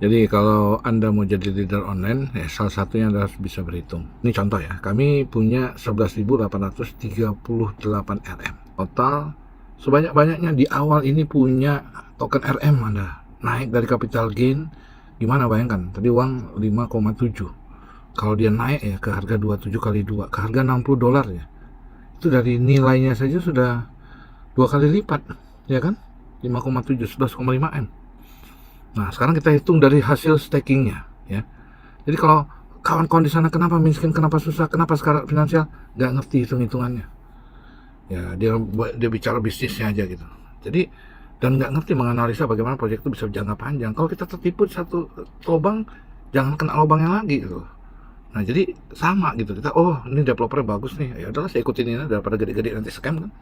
Jadi kalau Anda mau jadi leader online, salah satunya Anda harus bisa berhitung. Ini contoh ya, kami punya 11.838 RM. Total sebanyak-banyaknya di awal ini punya token RM Anda. Naik dari capital gain, gimana bayangkan, tadi uang 5,7. Kalau dia naik ya ke harga 27 kali 2, ke harga $60 ya. Itu dari nilainya saja sudah 2 kali lipat, ya kan? 5,7, 11,5 M. Nah, sekarang kita hitung dari hasil stakingnya, ya. Jadi kalau kawan-kawan di sana kenapa miskin, kenapa susah, kenapa sekarang finansial, nggak ngerti hitung-hitungannya. Ya, dia bicara bisnisnya aja gitu. Jadi dan nggak ngerti menganalisa bagaimana proyek itu bisa jangka panjang. Kalau kita tertipu di satu lubang, jangan kena lubangnya lagi gitu. Nah, jadi sama gitu. Kita, oh ini developernya bagus nih, ya udahlah saya ikutin ini daripada gede-gede nanti scam kan.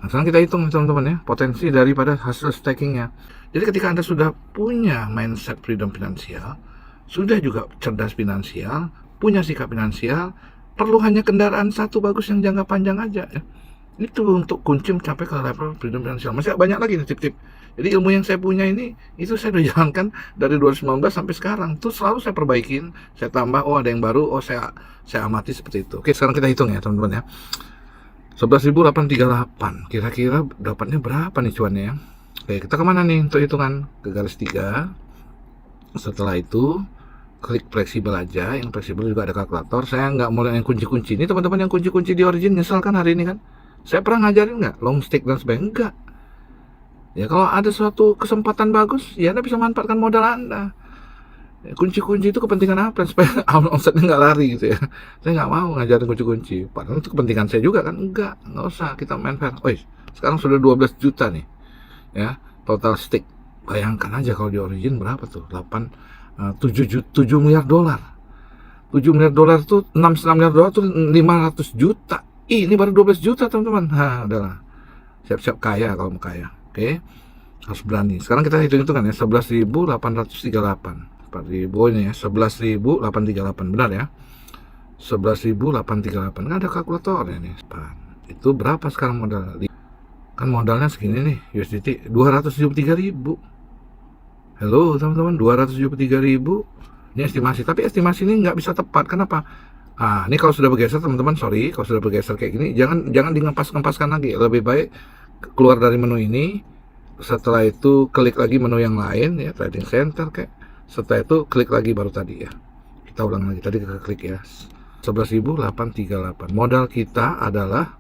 Nah, sekarang kita hitung teman-teman ya, potensi daripada hasil stakingnya. Jadi ketika Anda sudah punya mindset freedom finansial, sudah juga cerdas finansial, punya sikap finansial, perlu hanya kendaraan satu bagus yang jangka panjang aja ya. Itu untuk kunci mencapai ke level freedom finansial. Masih banyak lagi nih tip-tip. Jadi ilmu yang saya punya ini, itu saya udah jalankan dari 2019 sampai sekarang. Itu selalu saya perbaikin, saya tambah, oh ada yang baru, oh saya amati seperti itu. Oke, sekarang kita hitung ya teman-teman ya. 11.838, kira-kira dapatnya berapa nih cuannya ya? Oke, kita kemana nih untuk hitungan? Ke garis 3. Setelah itu klik fleksibel aja, yang fleksibel juga ada kalkulator. Saya nggak mulai yang kunci-kunci ini, teman-teman. Yang kunci-kunci di origin nyesel kan hari ini kan? Saya pernah ngajarin nggak long stick dan sebagainya? Enggak. Ya kalau ada suatu kesempatan bagus, ya Anda bisa manfaatkan modal Anda. Kunci-kunci itu kepentingan apa? Supaya omsetnya nggak lari gitu ya. Saya nggak mau ngajarin kunci-kunci. Padahal itu kepentingan saya juga kan. Nggak usah, kita main fair. Sekarang sudah 12 juta nih ya, total stake. Bayangkan aja kalau di origin berapa tuh, 7 miliar dolar. 7 miliar dolar tuh, 6,5 miliar dolar tuh 500 juta. Ini baru 12 juta teman-teman. Udahlah, siap-siap kaya kalau mau kaya. Oke, harus berani. Sekarang kita hitung-hitungan ya, 11.838. 4.000 ini ya, 11.838, benar ya, 11.838. Kan ada kalkulatornya nih. Itu berapa sekarang modal? Kan modalnya segini nih, USDT 273.000. Halo teman-teman, 273.000. Ini estimasi, tapi estimasi ini nggak bisa tepat. Kenapa? Ini kalau sudah bergeser teman-teman, sorry, kalau sudah bergeser kayak gini, jangan dingepas-ngepaskan lagi. Lebih baik keluar dari menu ini. Setelah itu klik lagi menu yang lain ya, trading center kayak. Setelah itu klik lagi baru tadi ya. Kita ulang lagi, tadi kita klik ya. 11.838. Modal kita adalah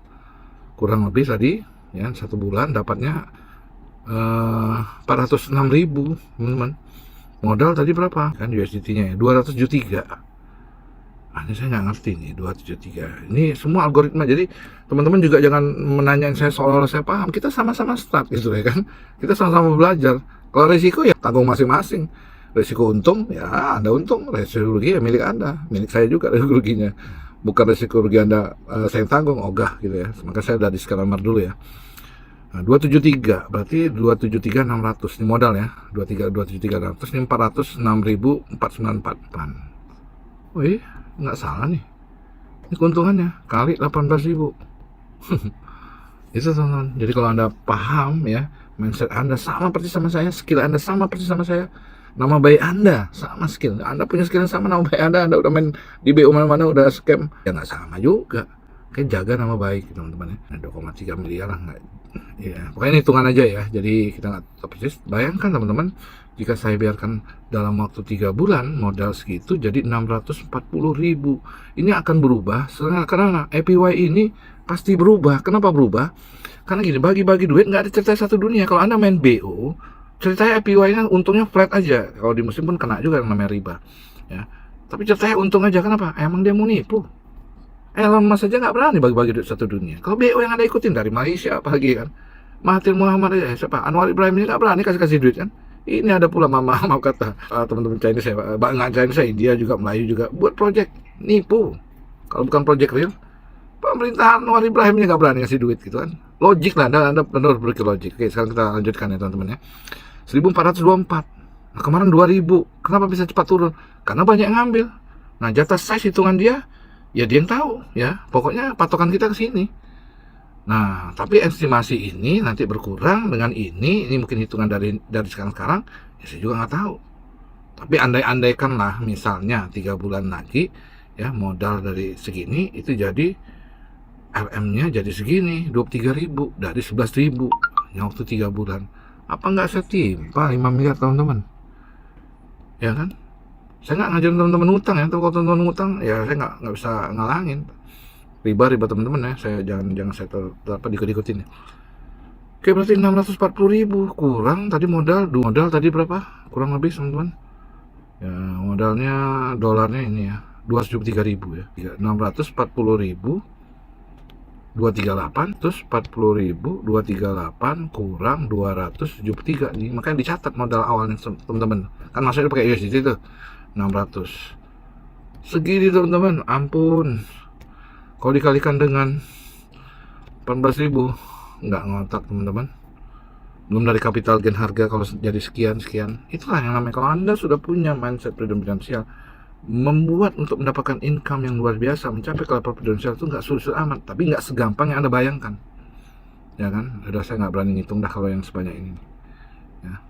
kurang lebih tadi ya, 1 bulan dapatnya 406.000 teman-teman. Modal tadi berapa kan USDT-nya ya, 273. Ini saya nggak ngerti nih, 273. Ini semua algoritma. Jadi teman-teman juga jangan menanyain saya seolah-olah saya paham. Kita sama-sama start gitu ya kan. Kita sama-sama belajar. Kalau resiko ya tanggung masing-masing. Resiko untung ya Anda untung, resiko rugi ya milik Anda, milik saya juga resiko ruginya. Bukan resiko rugi Anda saya tanggung, ogah gitu ya. Maka saya udah disclaimer dulu ya. 273 berarti 273.600 ini modal ya. 273.600 ini 406.494. Wih, nggak salah nih. Ini keuntungannya kali 18.000. Itu teman-teman. Jadi kalau Anda paham ya, mindset Anda sama persis sama saya, skill Anda sama persis sama saya, nama baik Anda sama skill. Anda punya skill yang sama, nama baik Anda udah main di BU mana-mana, udah scam. Ya nggak sama juga. Kayak jaga nama baik teman-teman ya. 2,3 miliar lah nggak. Ya, pokoknya hitungan aja ya. Jadi kita nggak tahu persis. Bayangkan teman-teman, jika saya biarkan dalam waktu 3 bulan modal segitu jadi 640.000. Ini akan berubah karena APY ini pasti berubah. Kenapa berubah? Karena gini, bagi-bagi duit nggak ada cerita satu dunia. Kalau Anda main BO, ceritanya APY-nya untungnya flat aja. Kalau di musim pun kena juga yang namanya riba. Ya. Tapi ceritanya untung aja. Kenapa? Emang dia mau nipu. Elon Musk saja nggak berani bagi-bagi duit satu dunia. Kalau BO yang Anda ikutin dari Malaysia apalagi kan. Mahathir Muhammad siapa? Anwar Ibrahim ini nggak berani kasih duit kan. Ini ada pula maaf kata teman-teman Chinese saya, nggak Chinese saya, India juga, Melayu juga buat project nipu. Kalau bukan project real, pemerintahan Anwar Ibrahim ini nggak berani kasih duit gitu kan. Logik lah, Anda benar berpikir logik. Oke, sekarang kita lanjutkan ya teman-teman ya. 1424. Nah, kemarin 2000. Kenapa bisa cepat turun? Karena banyak yang ngambil. Nah, jatah size hitungan dia, ya dia yang tahu ya. Pokoknya patokan kita ke sini. Nah, tapi estimasi ini nanti berkurang dengan ini mungkin hitungan dari sekarang, ya saya juga nggak tahu. Tapi andai-andaikan lah misalnya 3 bulan lagi ya, modal dari segini itu jadi RM-nya jadi segini, 23.000 dari 11.000 yang waktu 3 bulan. Apa nggak saya timpa 5 miliar teman-teman? Ya kan? Saya nggak ngajarin teman-teman utang ya, kalau teman-teman utang ya saya nggak bisa ngalangin. Riba teman-teman ya, saya jangan saya dikut-ikutin ya. Oke, berarti 640.000 kurang tadi modal tadi berapa? Kurang lebih teman-teman. Ya, modalnya dolarnya ini ya, 273.000 ya. 640.000 238 terus 40.000 238 kurang 273 nih, makanya dicatat modal awalnya teman-teman. Kan maksudnya pakai USDT itu 600 segini teman-teman. Ampun, kalau dikalikan dengan 14.000 nggak ngotak teman-teman. Belum dari capital gain harga kalau jadi sekian. Itulah yang namanya kalau Anda sudah punya mindset freedom finansial, membuat untuk mendapatkan income yang luar biasa, mencapai ke level finansial itu nggak sulit amat, tapi nggak segampang yang Anda bayangkan, ya kan? Udah saya nggak berani ngitung dah kalau yang sebanyak ini, ya.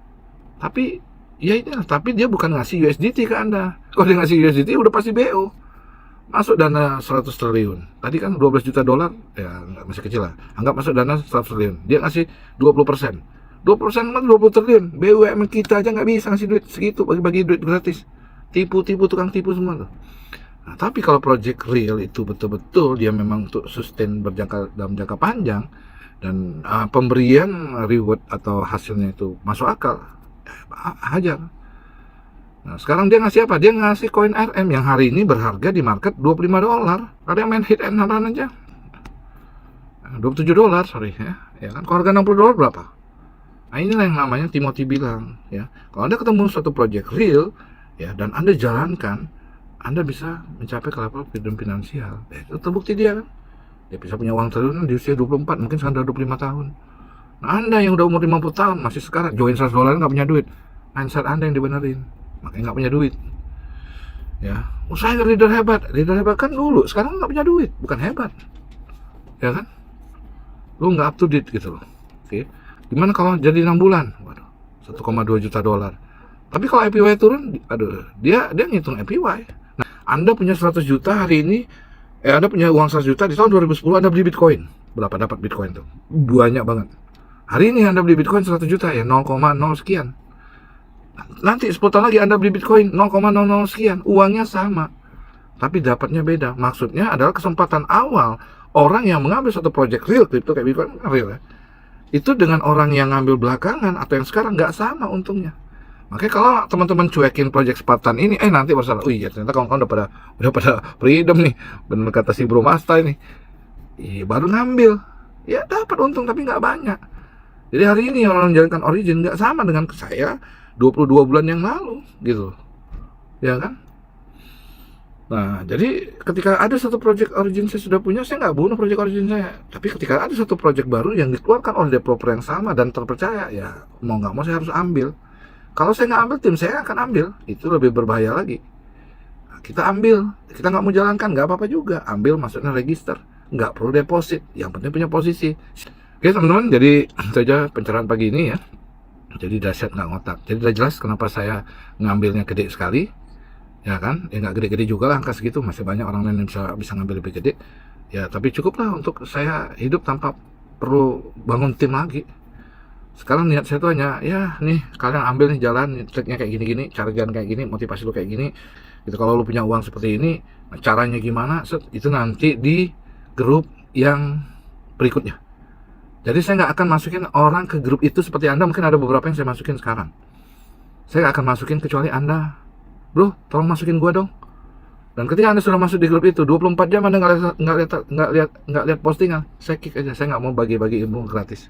Tapi ya ini, tapi dia bukan ngasih USDT ke Anda. Kalau dia ngasih USDT udah pasti BO. Masuk dana 100 triliun. Tadi kan 12 juta dolar, ya masih kecil lah. Anggap masuk dana 100 triliun. Dia ngasih 20%. 20% kan 20 triliun. BUMN kita aja nggak bisa ngasih duit segitu, bagi-bagi duit gratis. Tipu tukang tipu semua tuh. Nah, tapi kalau project real itu betul-betul dia memang untuk sustain dalam jangka panjang dan pemberian reward atau hasilnya itu masuk akal, hajar. Nah, sekarang dia ngasih apa? Dia ngasih koin RM yang hari ini berharga di market 25 dolar. Ada yang main hit and run aja. 27 dolar, sorry ya. Ya kan, kalau harga 60 dolar berapa? Nah, inilah yang namanya Timothy bilang, ya. Kalau Anda ketemu suatu project real, ya, dan Anda jalankan, Anda bisa mencapai ke level freedom finansial. Itu terbukti dia kan. Dia bisa punya uang triliunan di usia 24, mungkin sekarang udah 25 tahun. Nah, Anda yang udah umur 50 tahun, masih sekarang join 100 dolar nggak punya duit. Mindset Anda yang dibenerin, makanya nggak punya duit. Ya, usaha leader hebat kan dulu, sekarang nggak punya duit, bukan hebat. Ya kan? Lu nggak up to date gitu loh. Oke. Gimana kalau jadi 6 bulan? Waduh, 1,2 juta dolar. Tapi kalau APY turun, aduh, dia ngitung APY. Nah, Anda punya 100 juta hari ini, Anda punya uang 100 juta di tahun 2010 Anda beli Bitcoin. Berapa dapat Bitcoin tuh? Banyak banget. Hari ini Anda beli Bitcoin 100 juta ya, 0,0 sekian. Nanti 10 tahun lagi Anda beli Bitcoin 0,00 sekian, uangnya sama. Tapi dapatnya beda. Maksudnya adalah kesempatan awal orang yang mengambil satu project real, crypto kayak Bitcoin real ya, itu dengan orang yang ngambil belakangan atau yang sekarang nggak sama untungnya. Makanya kalau teman-teman cuekin project Spartan ini, nanti masalah, iya ternyata kawan-kawan udah pada freedom nih, benar kata si Bro Masta ini, baru ngambil, ya dapat untung tapi nggak banyak. Jadi hari ini orang menjalankan origin nggak sama dengan saya 22 bulan yang lalu, gitu, ya kan? Nah, jadi ketika ada satu project origin saya sudah punya, saya nggak bunuh project origin saya. Tapi ketika ada satu project baru yang dikeluarkan oleh developer yang sama dan terpercaya, ya mau nggak mau saya harus ambil. Kalau saya nggak ambil, tim saya akan ambil. Itu lebih berbahaya lagi. Nah, kita ambil, kita nggak mau jalankan, nggak apa-apa juga. Ambil, maksudnya register. Nggak perlu deposit, yang penting punya posisi. Oke teman-teman, jadi saja pencerahan pagi ini ya. Jadi dahsyat nggak ngotak. Jadi udah jelas kenapa saya ngambilnya gede sekali. Ya kan, ya nggak gede-gede juga lah angka segitu, masih banyak orang lain yang bisa ngambil lebih gede. Ya tapi cukuplah untuk saya hidup tanpa perlu bangun tim lagi. Sekarang niat saya tuh hanya, ya nih kalian ambil nih jalan, triknya kayak gini-gini, cara jalan kayak gini, motivasi lu kayak gini. Gitu, kalau lu punya uang seperti ini, caranya gimana? Itu nanti di grup yang berikutnya. Jadi saya nggak akan masukin orang ke grup itu seperti Anda, mungkin ada beberapa yang saya masukin sekarang. Saya nggak akan masukin kecuali Anda, bro, tolong masukin gua dong. Dan ketika Anda sudah masuk di grup itu, 24 jam Anda nggak lihat postingan, saya kick aja. Saya nggak mau bagi-bagi ilmu gratis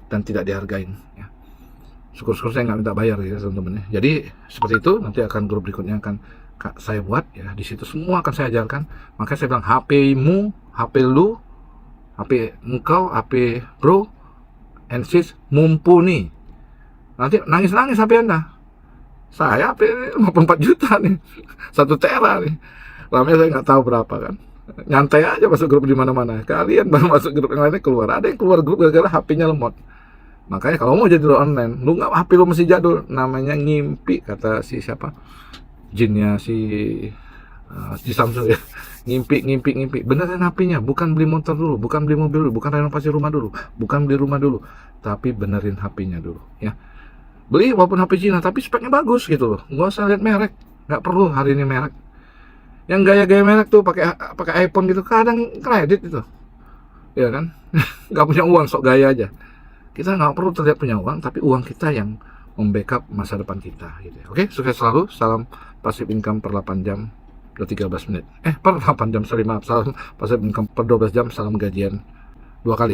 dan tidak dihargain ya. Syukur-syukur saya nggak minta bayar ya teman-teman ya. Jadi seperti itu, nanti akan grup berikutnya akan saya buat ya. Di situ semua akan saya ajarkan. Makanya saya bilang HP-mu, HP lu, HP engkau, HP bro and sis mumpuni. Nanti nangis-nangis HP Anda. Saya HP 54 juta nih, 1 tera nih. Lamanya saya nggak tahu berapa kan. Nyantai aja masuk grup di mana-mana. Kalian baru masuk grup yang lainnya keluar. Ada yang keluar grup gara-gara HP-nya lemot. Makanya kalau mau jadi online, lu nggak HP lu masih jadul, namanya ngimpi, kata si siapa, jinnya si Samsung ya. Ngimpi, benerin HP-nya, bukan beli motor dulu, bukan beli mobil dulu, bukan renovasi rumah dulu, bukan beli rumah dulu, tapi benerin HP-nya dulu ya. Beli walaupun HP Cina tapi speknya bagus gitu loh, nggak usah lihat merek, nggak perlu hari ini merek. Yang gaya-gaya merek tuh pakai pakai iPhone gitu, kadang kredit itu ya kan. Nggak punya uang sok gaya aja. Kita nggak perlu terlihat punya uang, tapi uang kita yang membackup masa depan kita gitu ya. Oke, sukses selalu. Salam passive income per 8 jam per 13 menit. Per 8 jam, sorry, maaf. Salam passive income per 12 jam, salam gajian 2 kali.